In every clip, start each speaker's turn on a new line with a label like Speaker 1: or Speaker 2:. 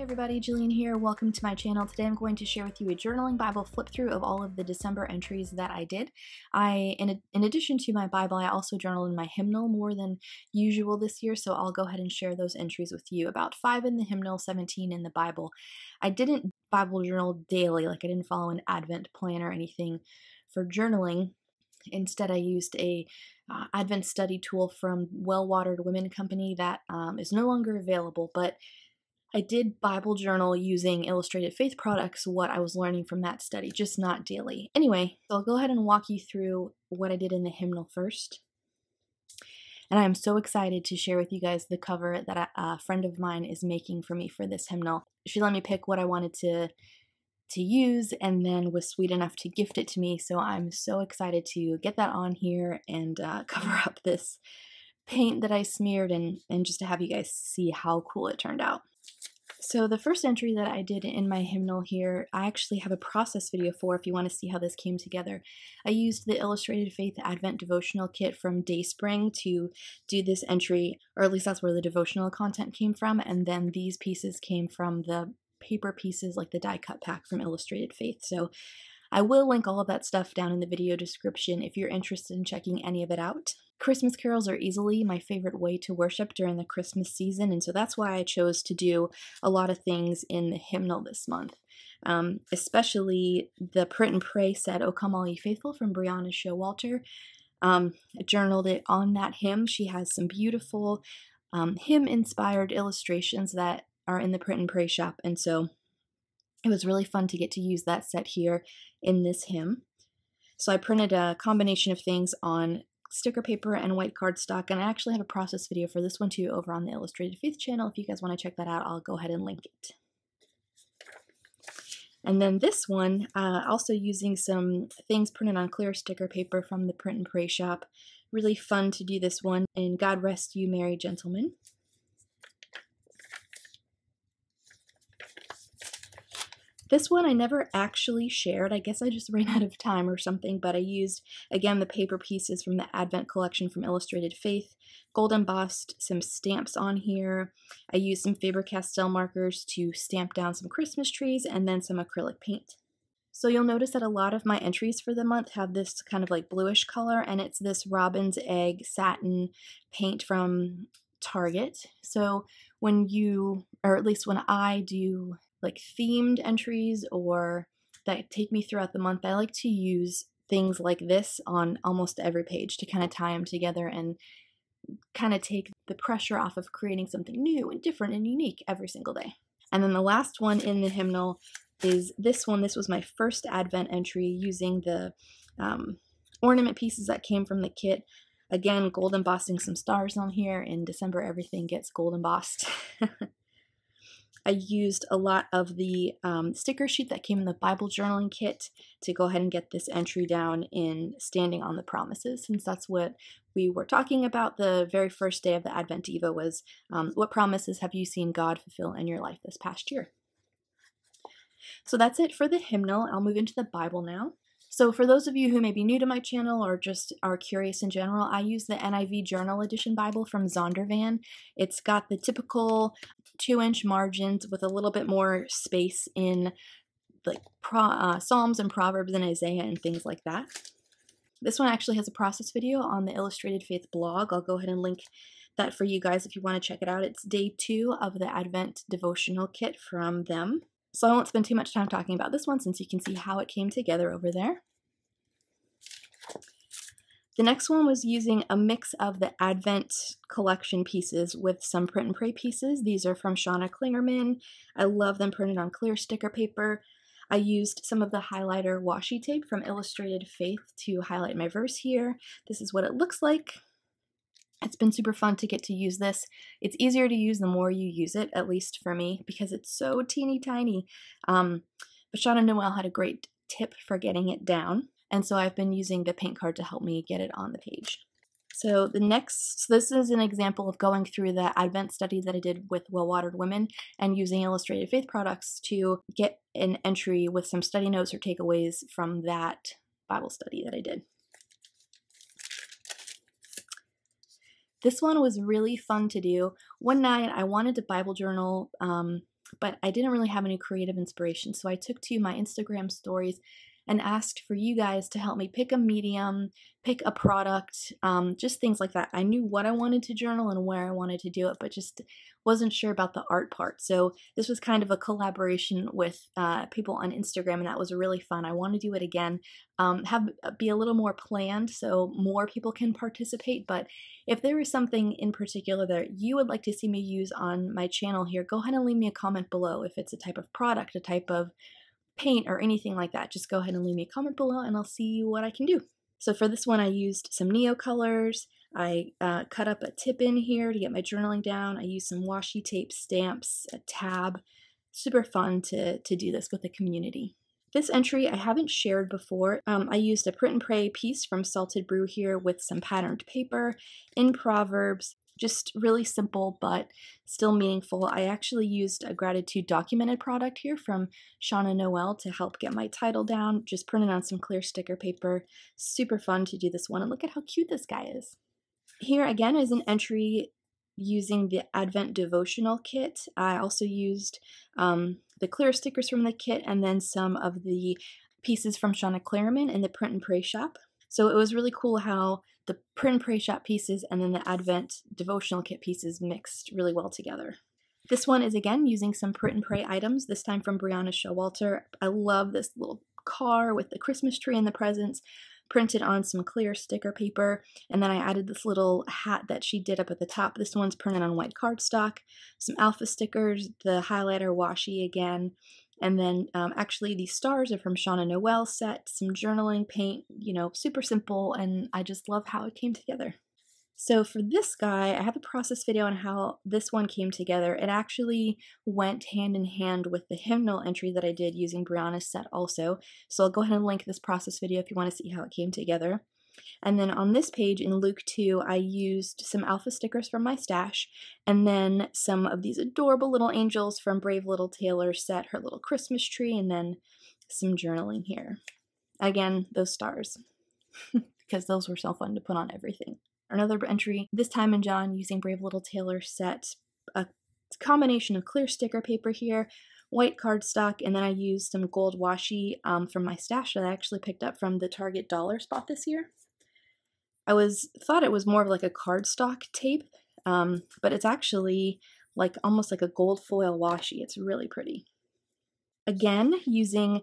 Speaker 1: everybody, Jillian here. Welcome to my channel. Today I'm going to share with you a journaling Bible flip through of all of the December entries that I did. In addition to my Bible, I also journaled in my hymnal more than usual this year, so I'll go ahead and share those entries with you. About 5 in the hymnal, 17 in the Bible. I didn't Bible journal daily, like I didn't follow an Advent plan or anything for journaling. Instead, I used a Advent study tool from Well-Watered Women Company that is no longer available, but I did Bible journal using Illustrated Faith products, what I was learning from that study, just not daily. Anyway, so I'll go ahead and walk you through what I did in the hymnal first. And I'm so excited to share with you guys the cover that a friend of mine is making for me for this hymnal. She let me pick what I wanted to use and then was sweet enough to gift it to me, so I'm so excited to get that on here and cover up this paint that I smeared and just to have you guys see how cool it turned out. So the first entry that I did in my hymnal here, I actually have a process video for if you want to see how this came together. I used the Illustrated Faith Advent devotional kit from Dayspring to do this entry, or at least that's where the devotional content came from, and then these pieces came from the paper pieces like the die cut pack from Illustrated Faith. So I will link all of that stuff down in the video description if you're interested in checking any of it out. Christmas carols are easily my favorite way to worship during the Christmas season, and so that's why I chose to do a lot of things in the hymnal this month. Especially the Print and Pray set, "O Come All Ye Faithful" from Brianna Showalter. I journaled it on that hymn. She has some beautiful hymn-inspired illustrations that are in the Print and Pray shop, and so it was really fun to get to use that set here in this hymn. So I printed a combination of things on sticker paper and white cardstock, and I actually have a process video for this one too over on the Illustrated Faith channel. If you guys want to check that out, I'll go ahead and link it. And then this one, also using some things printed on clear sticker paper from the Print and Pray shop. Really fun to do this one in "God Rest You Merry Gentlemen." This one I never actually shared. I guess I just ran out of time or something, but I used, again, the paper pieces from the Advent collection from Illustrated Faith, gold embossed some stamps on here. I used some Faber-Castell markers to stamp down some Christmas trees, and then some acrylic paint. So you'll notice that a lot of my entries for the month have this kind of like bluish color, and it's this robin's egg satin paint from Target. So when you, or at least when I do like themed entries or that take me throughout the month, I like to use things like this on almost every page to kind of tie them together and kind of take the pressure off of creating something new and different and unique every single day. And then the last one in the hymnal is this one. This was my first Advent entry using the ornament pieces that came from the kit. Again, gold embossing some stars on here. In December, everything gets gold embossed. I used a lot of the sticker sheet that came in the Bible journaling kit to go ahead and get this entry down in Standing on the Promises, since that's what we were talking about the very first day of the Advent Diva was, what promises have you seen God fulfill in your life this past year? So that's it for the hymnal. I'll move into the Bible now. So for those of you who may be new to my channel or just are curious in general, I use the NIV Journal Edition Bible from Zondervan. It's got the typical 2-inch margins with a little bit more space in like Psalms and Proverbs and Isaiah and things like that. This one actually has a process video on the Illustrated Faith blog. I'll go ahead and link that for you guys if you want to check it out. It's day 2 of the Advent devotional kit from them. So I won't spend too much time talking about this one since you can see how it came together over there. The next one was using a mix of the Advent collection pieces with some Print and Pray pieces. These are from Shauna Klingerman. I love them printed on clear sticker paper. I used some of the highlighter washi tape from Illustrated Faith to highlight my verse here. This is what it looks like. It's been super fun to get to use this. It's easier to use the more you use it, at least for me, because it's so teeny tiny. But Shauna Noel had a great tip for getting it down, and so I've been using the paint card to help me get it on the page. So this is an example of going through the Advent study that I did with Well-Watered Women and using Illustrated Faith products to get an entry with some study notes or takeaways from that Bible study that I did. This one was really fun to do. One night I wanted to Bible journal but I didn't really have any creative inspiration. So I took to my Instagram stories and asked for you guys to help me pick a medium, pick a product, just things like that. I knew what I wanted to journal and where I wanted to do it, but just wasn't sure about the art part. So this was kind of a collaboration with people on Instagram, and that was really fun. I want to do it again, be a little more planned so more people can participate. But if there is something in particular that you would like to see me use on my channel here, go ahead and leave me a comment below. If it's a type of product, a type of paint, or anything like that, just go ahead and leave me a comment below and I'll see what I can do. So for this one, I used some Neo colors. I cut up a tip in here to get my journaling down. I used some washi tape stamps, a tab. Super fun to do this with the community. This entry I haven't shared before. I used a print and pray piece from Salted Brew here with some patterned paper in Proverbs. Just really simple, but still meaningful. I actually used a gratitude documented product here from Shauna Noel to help get my title down. Just printed on some clear sticker paper. Super fun to do this one, and look at how cute this guy is. Here again is an entry using the Advent devotional kit. I also used the clear stickers from the kit and then some of the pieces from Shauna Clareman in the Print and Pray shop. So it was really cool how the Print and Pray shop pieces and then the Advent devotional kit pieces mixed really well together. This one is again using some Print and Pray items, this time from Brianna Showalter. I love this little car with the Christmas tree and the presents printed on some clear sticker paper, and then I added this little hat that she did up at the top. This one's printed on white cardstock, some alpha stickers, the highlighter washi again, and then actually these stars are from Shauna Noel's set, some journaling paint, super simple, and I just love how it came together. So for this guy, I have a process video on how this one came together. It actually went hand in hand with the hymnal entry that I did using Brianna's set also. So I'll go ahead and link this process video if you want to see how it came together. And then on this page in Luke 2, I used some alpha stickers from my stash, and then some of these adorable little angels from Brave Little Taylor's set, her little Christmas tree, and then some journaling here. Again, those stars, because those were so fun to put on everything. Another entry, this time in John, using Brave Little Taylor's set, a combination of clear sticker paper here, white cardstock, and then I used some gold washi from my stash that I actually picked up from the Target dollar spot this year. I thought it was more of like a cardstock tape, but it's actually almost like a gold foil washi. It's really pretty. Again, using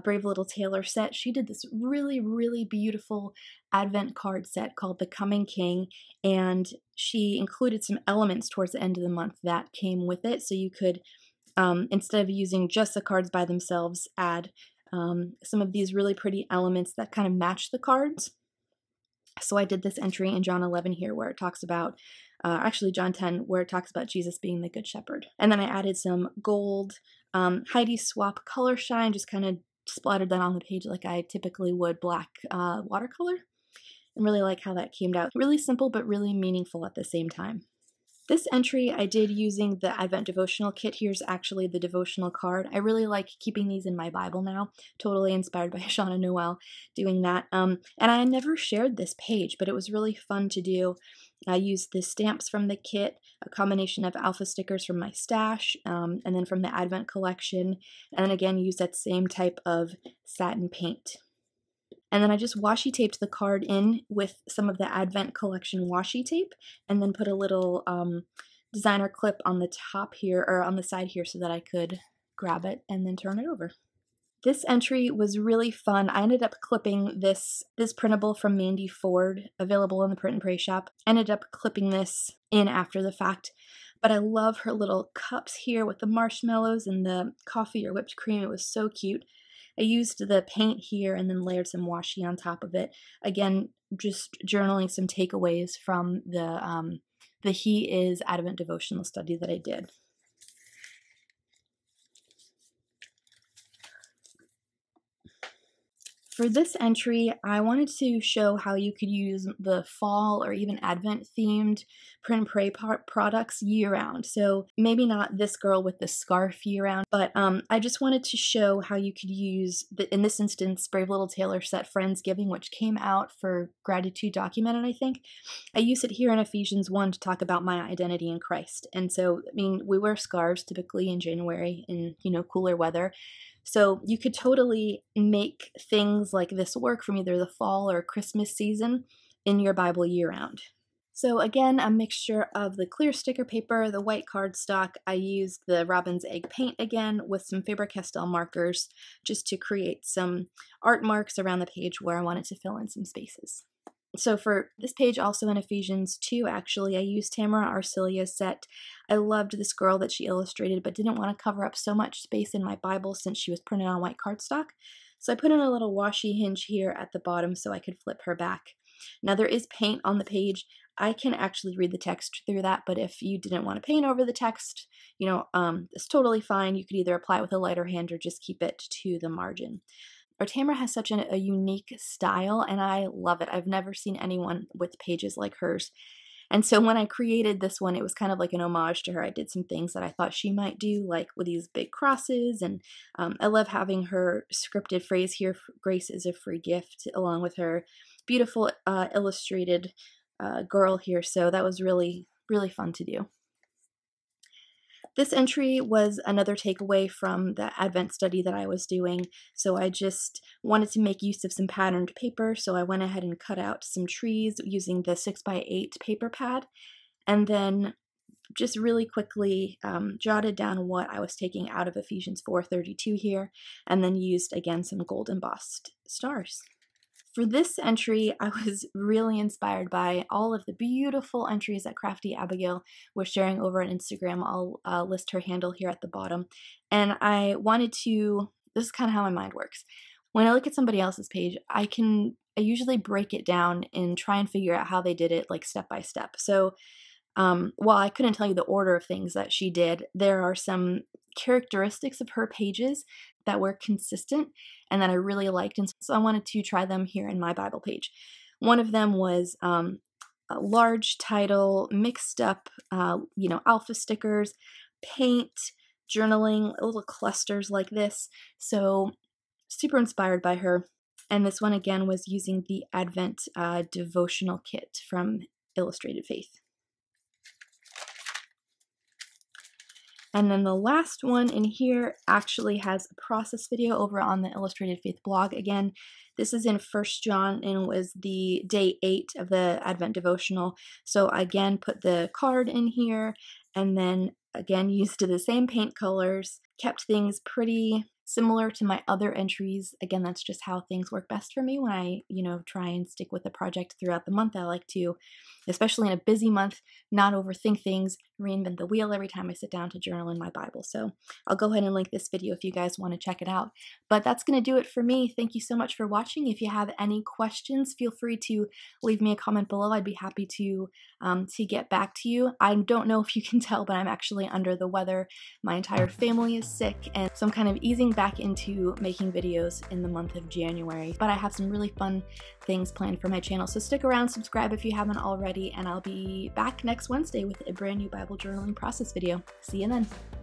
Speaker 1: Brave Little Taylor set, she did this really, really beautiful Advent card set called The Coming King, and she included some elements towards the end of the month that came with it, so you could, instead of using just the cards by themselves, add some of these really pretty elements that kind of match the cards. So I did this entry in John 11 here where it talks about, actually John 10, where it talks about Jesus being the Good Shepherd. And then I added some gold Heidi Swap color shine, just kind of splattered that on the page like I typically would black watercolor. And really like how that came out. Really simple, but really meaningful at the same time. This entry I did using the Advent devotional kit. Here's actually the devotional card. I really like keeping these in my Bible now. Totally inspired by Shauna Noel doing that. And I never shared this page, but it was really fun to do. I used the stamps from the kit, a combination of alpha stickers from my stash, and then from the Advent collection, and then again used that same type of satin paint. And then I just washi taped the card in with some of the Advent collection washi tape, and then put a little designer clip on the top here, or on the side here, so that I could grab it and then turn it over. This entry was really fun. I ended up clipping this printable from Mandy Ford, available in the Print and Pray shop. Ended up clipping this in after the fact, but I love her little cups here with the marshmallows and the coffee or whipped cream. It was so cute. I used the paint here and then layered some washi on top of it. Again, just journaling some takeaways from the He Is Advent devotional study that I did. For this entry, I wanted to show how you could use the fall or even Advent themed print and pray products year round. So maybe not this girl with the scarf year round, but I just wanted to show how you could use, in this instance, Brave Little Tailor Set Friendsgiving, which came out for Gratitude Documented, I think. I use it here in Ephesians 1 to talk about my identity in Christ. And so, I mean, we wear scarves typically in January in, cooler weather. So you could totally make things like this work from either the fall or Christmas season in your Bible year-round. So again, a mixture of the clear sticker paper, the white cardstock. I used the Robin's Egg paint again with some Faber-Castell markers just to create some art marks around the page where I wanted to fill in some spaces. So for this page, also in Ephesians 2, actually, I used Tamara Arcelia's set. I loved this girl that she illustrated, but didn't want to cover up so much space in my Bible since she was printed on white cardstock. So I put in a little washi hinge here at the bottom so I could flip her back. Now there is paint on the page. I can actually read the text through that, but if you didn't want to paint over the text, it's totally fine. You could either apply it with a lighter hand or just keep it to the margin. Our Tamara has such a unique style, and I love it. I've never seen anyone with pages like hers. And so when I created this one, it was kind of like an homage to her. I did some things that I thought she might do, like with these big crosses, and I love having her scripted phrase here, "Grace is a free gift," along with her beautiful illustrated girl here. So that was really, really fun to do. This entry was another takeaway from the Advent study that I was doing, so I just wanted to make use of some patterned paper, so I went ahead and cut out some trees using the 6x8 paper pad, and then just really quickly jotted down what I was taking out of Ephesians 4:32 here, and then used, again, some gold embossed stars. For this entry, I was really inspired by all of the beautiful entries that Crafty Abigail was sharing over on Instagram. I'll list her handle here at the bottom. And I wanted to, this is kind of how my mind works. When I look at somebody else's page, I usually break it down and try and figure out how they did it, like step by step. So while I couldn't tell you the order of things that she did, there are some characteristics of her pages that were consistent and that I really liked, and so I wanted to try them here in my Bible page. One of them was a large title, mixed up, alpha stickers, paint, journaling, little clusters like this. So super inspired by her. And this one again was using the Advent devotional kit from Illustrated Faith. And then the last one in here actually has a process video over on the Illustrated Faith blog. Again, this is in 1 John and was the day 8 of the Advent devotional. So again, put the card in here and then again used the same paint colors, kept things pretty similar to my other entries. Again, that's just how things work best for me when I, try and stick with the project throughout the month. I like to, especially in a busy month, not overthink things, reinvent the wheel every time I sit down to journal in my Bible. So I'll go ahead and link this video if you guys want to check it out. But that's going to do it for me. Thank you so much for watching. If you have any questions, feel free to leave me a comment below. I'd be happy to get back to you. I don't know if you can tell, but I'm actually under the weather. My entire family is sick, and so I'm kind of easing back into making videos in the month of January. But I have some really fun things planned for my channel, so stick around, subscribe if you haven't already, and I'll be back next Wednesday with a brand new Bible journaling process video. See you then.